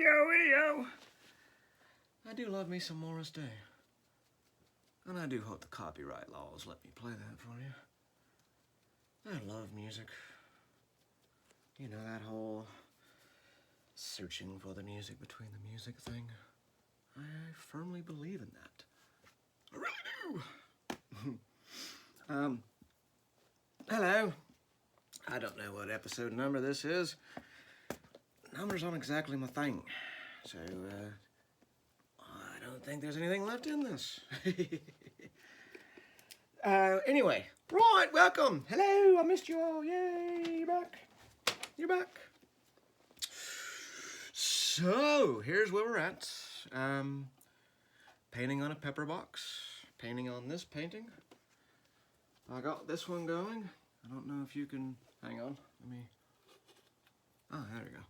Video. I do love me some Morris Day. And I do hope the copyright laws let me play that for you. I love music. You know, that whole searching for the music between the music thing. I firmly believe in that. I really do. Hello. I don't know what episode number this is. Numbers aren't exactly my thing. So, I don't think there's anything left in this. Anyway, right, welcome. Hello, I missed you all. Yay, you're back. You're back. So, here's where we're at. Painting on a pepper box. Painting on this painting. I got this one going. I don't know if you can, hang on, let me, oh, there we go.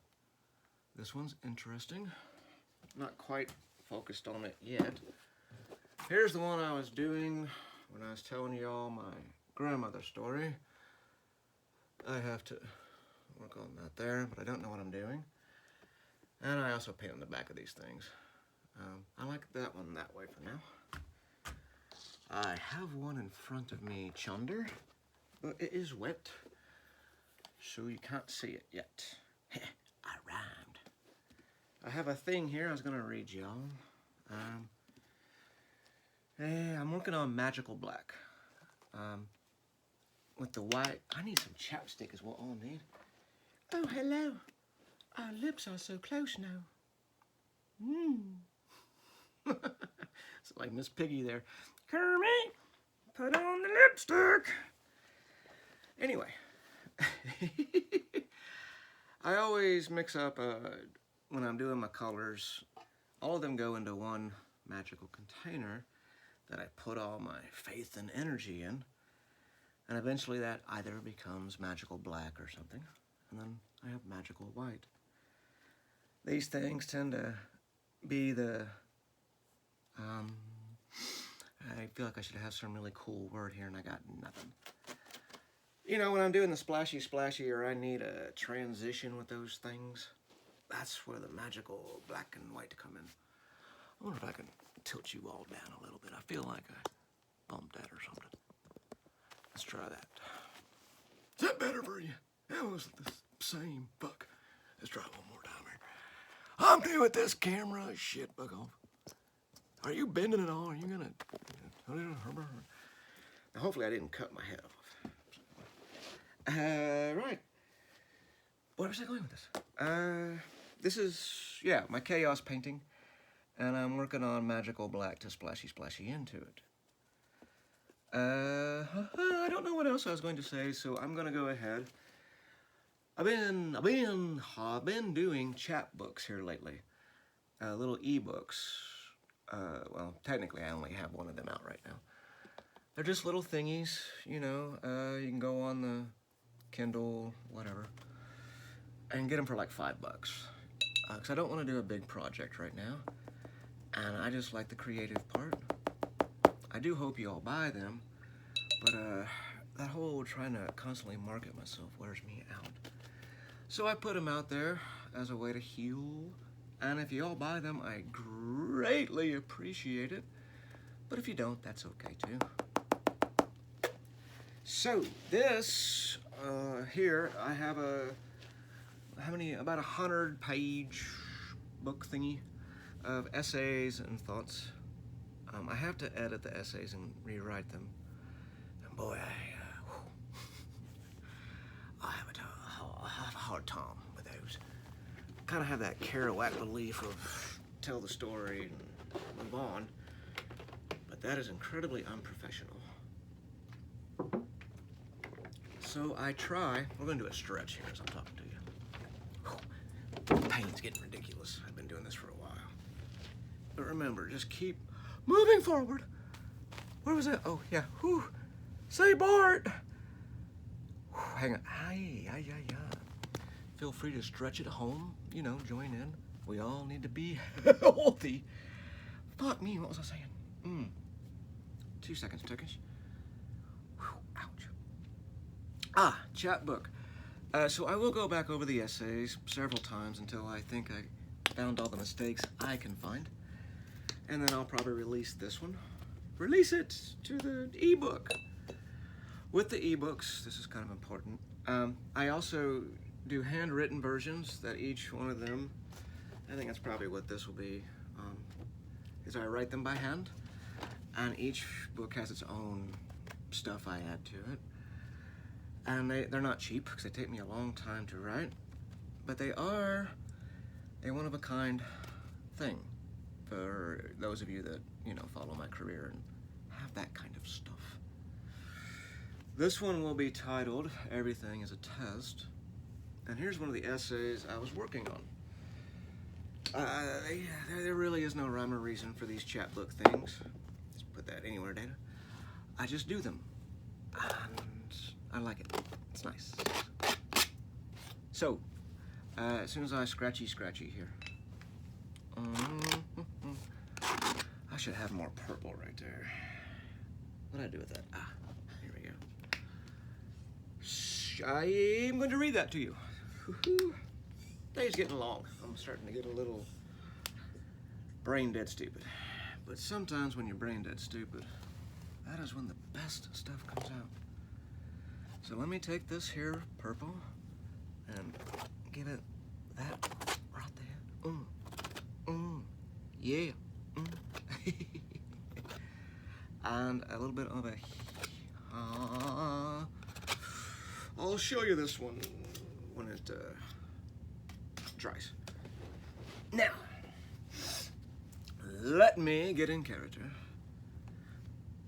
This one's interesting. Not quite focused on it yet. Here's the one I was doing when I was telling you all my grandmother story. I have to work on that there, but I don't know what I'm doing. And I also paint on the back of these things. I like that one that way for now. I have one in front of me, chunder, but it is wet, so you can't see it yet. I rhymed. I have a thing here I was gonna read y'all. I'm working on magical black. With the white, I need some chapstick is what I'll need. Oh, hello. Our lips are so close now. It's like Miss Piggy there. Kermit, put on the lipstick. Anyway, I always mix up, when I'm doing my colors, all of them go into one magical container that I put all my faith and energy in. And eventually that either becomes magical black or something. And then I have magical white. These things tend to be the, I feel like I should have some really cool word here and I got nothing. You know, when I'm doing the splashy or I need a transition with those things, that's where the magical black and white come in. I wonder if I can tilt you all down a little bit. I feel like I bumped that or something. Let's try that. Is that better for you? That was the same. Fuck. Let's try it one more time here. I'm new at this camera. Shit, fuck off. Are you bending at all? Are you gonna... Now, hopefully I didn't cut my head off. Right. Where was I going with this? This is, yeah, my chaos painting. And I'm working on magical black to splashy into it. I don't know what else I was going to say, so I'm gonna go ahead. I've been doing chapbooks here lately. Little ebooks. Well, technically I only have one of them out right now. They're just little thingies, you know. You can go on the Kindle, whatever, and get them for like $5. Because I don't want to do a big project right now. And I just like the creative part. I do hope you all buy them. But that whole trying to constantly market myself wears me out. So I put them out there as a way to heal. And if you all buy them, I greatly appreciate it. But if you don't, that's okay too. So this here, I have about 100-page book thingy of essays and thoughts. I have to edit the essays and rewrite them. And boy, I have a hard time with those. Kind of have that Kerouac belief of tell the story and move on. But that is incredibly unprofessional. So I try, we're gonna do a stretch here as I'm talking to you. The pain's getting ridiculous. I've been doing this for a while. But remember, just keep moving forward. Where was that? Oh, yeah. Whew. Say Bart. Whew. Hang on. Aye. Feel free to stretch at home. You know, join in. We all need to be healthy. Fuck me, what was I saying? 2 seconds, Turkish. Ouch. Chapbook. So I will go back over the essays several times until I think I found all the mistakes I can find. And then I'll probably release this one. Release it to the ebook. With the ebooks, this is kind of important. I also do handwritten versions that each one of them, I think that's probably what this will be, is I write them by hand, and each book has its own stuff I add to it. And they're not cheap, because they take me a long time to write, but they are a one-of-a-kind thing for those of you that, you know, follow my career and have that kind of stuff. This one will be titled Everything is a Test, and here's one of the essays I was working on. There really is no rhyme or reason for these chapbook things. Just put that anywhere, Dana. I just do them, and I like it. It's nice. So, as soon as I scratchy here, I should have more purple right there. What did I do with that? Ah, here we go. I'm going to read that to you. Day's getting long. I'm starting to get a little brain dead stupid. But sometimes when you're brain dead stupid, that is when the best stuff comes out. So let me take this here purple and give it that right there. Yeah. And a little bit of a I'll show you this one when it dries. Now, let me get in character.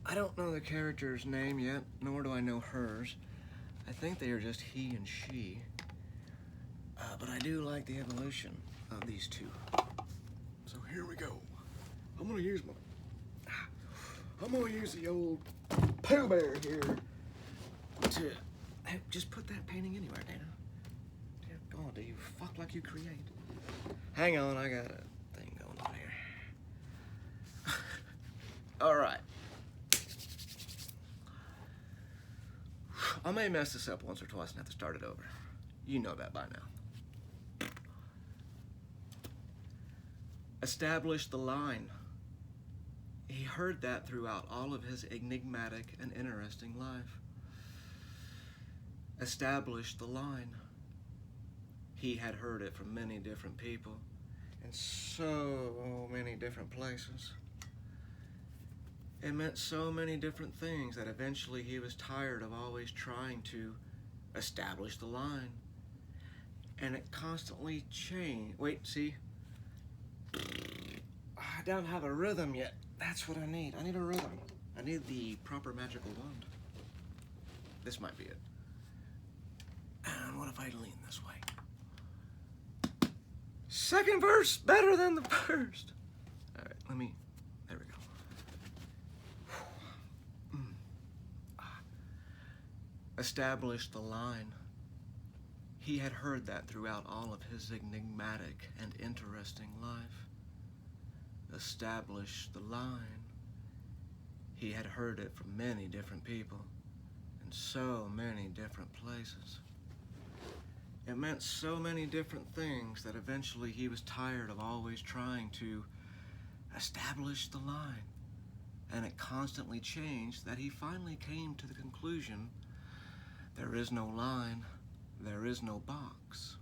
I don't know the character's name yet, nor do I know hers. I think they are just he and she. But I do like the evolution of these two. So here we go. I'm gonna use the old Pooh Bear here to just put that painting anywhere, Dana. God, do you fuck like you create? Hang on, I got a thing going on here. All right. I may mess this up once or twice and have to start it over. You know that by now. Establish the line. He heard that throughout all of his enigmatic and interesting life. Establish the line. He had heard it from many different people in so many different places. It meant so many different things that eventually he was tired of always trying to establish the line. And it constantly changed. Wait, see? I don't have a rhythm yet. That's what I need. I need a rhythm. I need the proper magical wand. This might be it. And what if I lean this way? Second verse better than the first. All right, there we go. Establish the line. He had heard that throughout all of his enigmatic and interesting life. Establish the line. He had heard it from many different people in so many different places. It meant so many different things that eventually he was tired of always trying to establish the line. And it constantly changed that he finally came to the conclusion, there is no line, there is no box.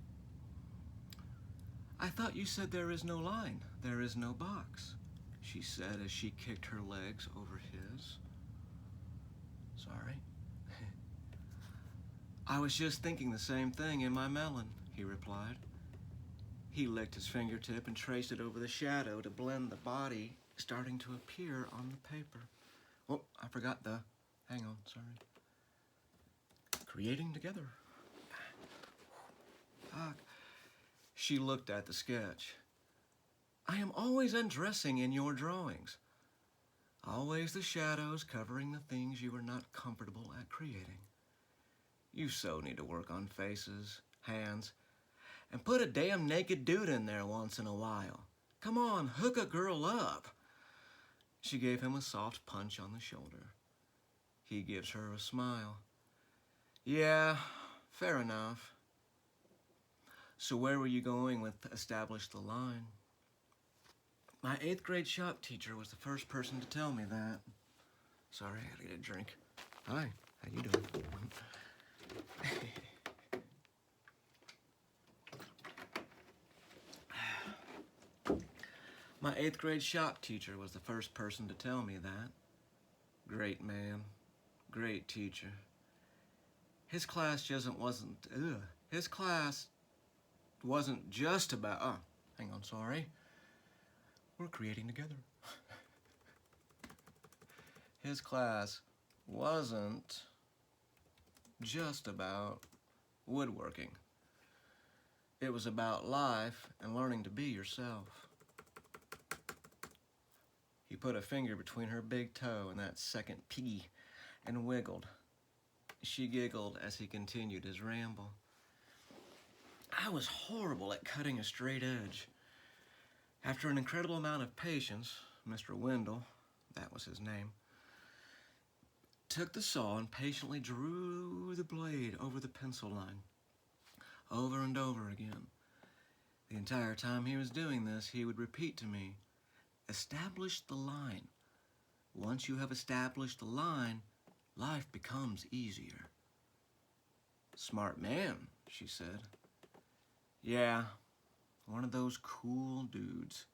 I thought you said there is no line, there is no box, she said as she kicked her legs over his. Sorry. I was just thinking the same thing in my melon, he replied. He licked his fingertip and traced it over the shadow to blend the body starting to appear on the paper. Oh, I forgot the, hang on, sorry. Creating together. Fuck. She looked at the sketch. I am always undressing in your drawings. Always the shadows covering the things you are not comfortable at creating. You so need to work on faces, hands, and put a damn naked dude in there once in a while. Come on, hook a girl up. She gave him a soft punch on the shoulder. He gives her a smile. Yeah, fair enough. So where were you going with establish the line? My 8th grade shop teacher was the first person to tell me that. Sorry, I gotta get a drink. Hi, how you doing? My 8th grade shop teacher was the first person to tell me that. Great man, great teacher. His class wasn't just about, hang on, sorry. We're creating together. His class wasn't just about woodworking. It was about life and learning to be yourself. He put a finger between her big toe and that second P and wiggled. She giggled as he continued his ramble. I was horrible at cutting a straight edge. After an incredible amount of patience, Mr. Wendell, that was his name, took the saw and patiently drew the blade over the pencil line, over and over again. The entire time he was doing this, he would repeat to me, "Establish the line. Once you have established the line, life becomes easier." Smart man, she said. Yeah, one of those cool dudes.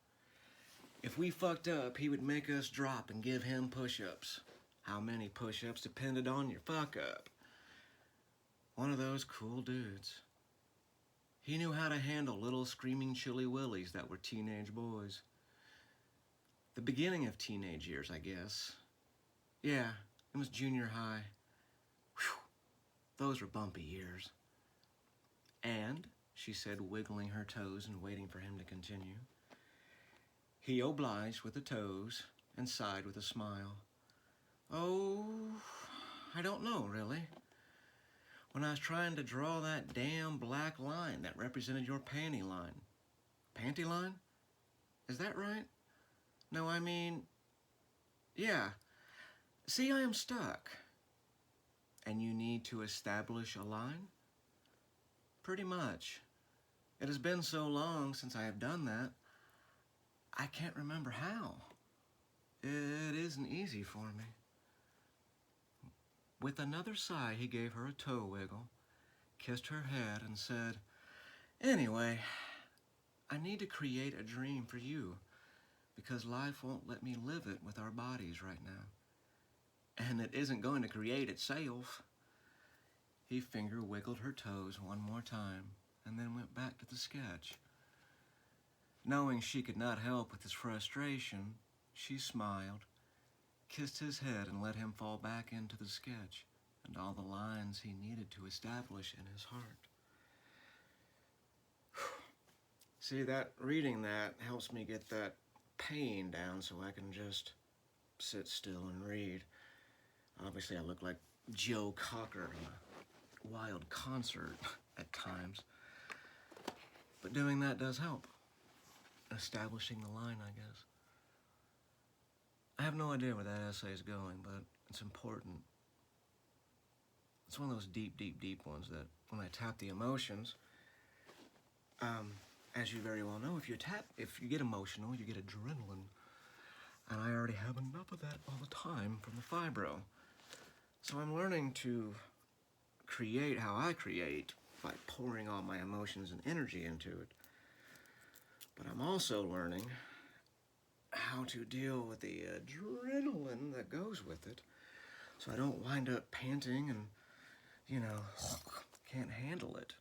If we fucked up, he would make us drop and give him push-ups. How many push-ups depended on your fuck-up. One of those cool dudes. He knew how to handle little screaming chilly willies that were teenage boys. The beginning of teenage years, I guess. Yeah, it was junior high. Whew, those were bumpy years. And, she said, wiggling her toes and waiting for him to continue, he obliged with the toes and sighed with a smile. Oh, I don't know, really. When I was trying to draw that damn black line that represented your panty line. Panty line? Is that right? No, I mean, yeah. See, I am stuck. And you need to establish a line? Pretty much. It has been so long since I have done that, I can't remember how. It isn't easy for me. With another sigh, he gave her a toe wiggle, kissed her head, and said, "Anyway, I need to create a dream for you, because life won't let me live it with our bodies right now. And it isn't going to create itself." He finger wiggled her toes one more time, and then went back to the sketch. Knowing she could not help with his frustration, she smiled, kissed his head, and let him fall back into the sketch and all the lines he needed to establish in his heart. See, reading that helps me get that pain down so I can just sit still and read. Obviously, I look like Joe Cocker in a wild concert at times. But doing that does help. Establishing the line, I guess. I have no idea where that essay is going, but it's important. It's one of those deep, deep, deep ones that when I tap the emotions, as you very well know, if you get emotional, you get adrenaline. And I already have enough of that all the time from the fibro. So I'm learning to create how I create by pouring all my emotions and energy into it. But I'm also learning how to deal with the adrenaline that goes with it so I don't wind up panting and, can't handle it.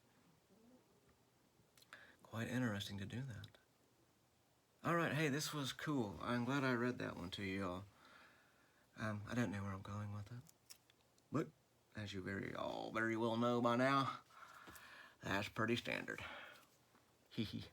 Quite interesting to do that. All right, hey, this was cool. I'm glad I read that one to you all. I don't know where I'm going with it. But, as you very well know by now, that's pretty standard. Hee hee.